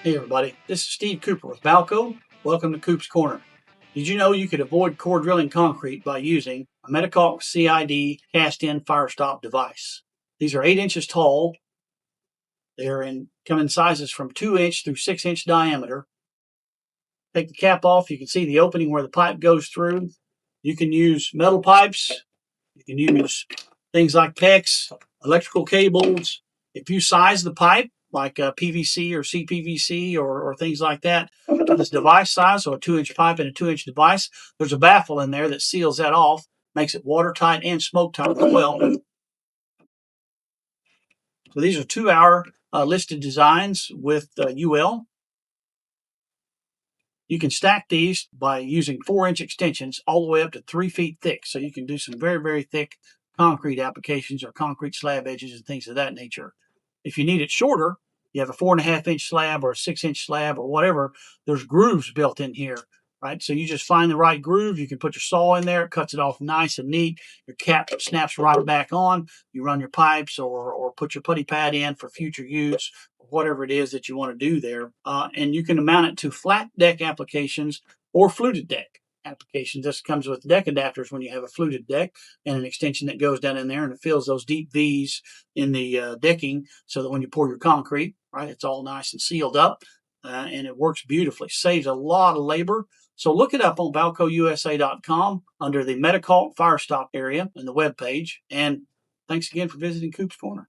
Hey everybody, this is Steve Cooper with Balco. Welcome to Coop's Corner. Did you know you could avoid core drilling concrete by using a Metacaulk CID cast-in Firestop device? These are 8 inches tall. Come in sizes from 2-inch through 6-inch diameter. Take the cap off, you can see the opening where the pipe goes through. You can use metal pipes. You can use things like PEX, electrical cables. If you size the pipe, like PVC or CPVC or things like that, to this device size, so a 2-inch pipe and a 2-inch device, there's a baffle in there that seals that off, makes it watertight and smoke tight as well. So these are 2-hour listed designs with UL. You can stack these by using 4-inch extensions all the way up to 3 feet thick. So you can do some very, very thick concrete applications or concrete slab edges and things of that nature. If you need it shorter, you have a 4.5-inch slab or a 6-inch slab or whatever, there's grooves built in here, right? So you just find the right groove. You can put your saw in there. It cuts it off nice and neat. Your cap snaps right back on. You run your pipes or put your putty pad in for future use, whatever it is that you want to do there. And you can mount it to flat deck applications or fluted deck applications. This comes with deck adapters when you have a fluted deck and an extension that goes down in there and it fills those deep V's in the decking so that when you pour your concrete, right, it's all nice and sealed up and it works beautifully. Saves a lot of labor. So look it up on balcousa.com under the Metacaulk Firestop area in the web page. And thanks again for visiting Coop's Corner.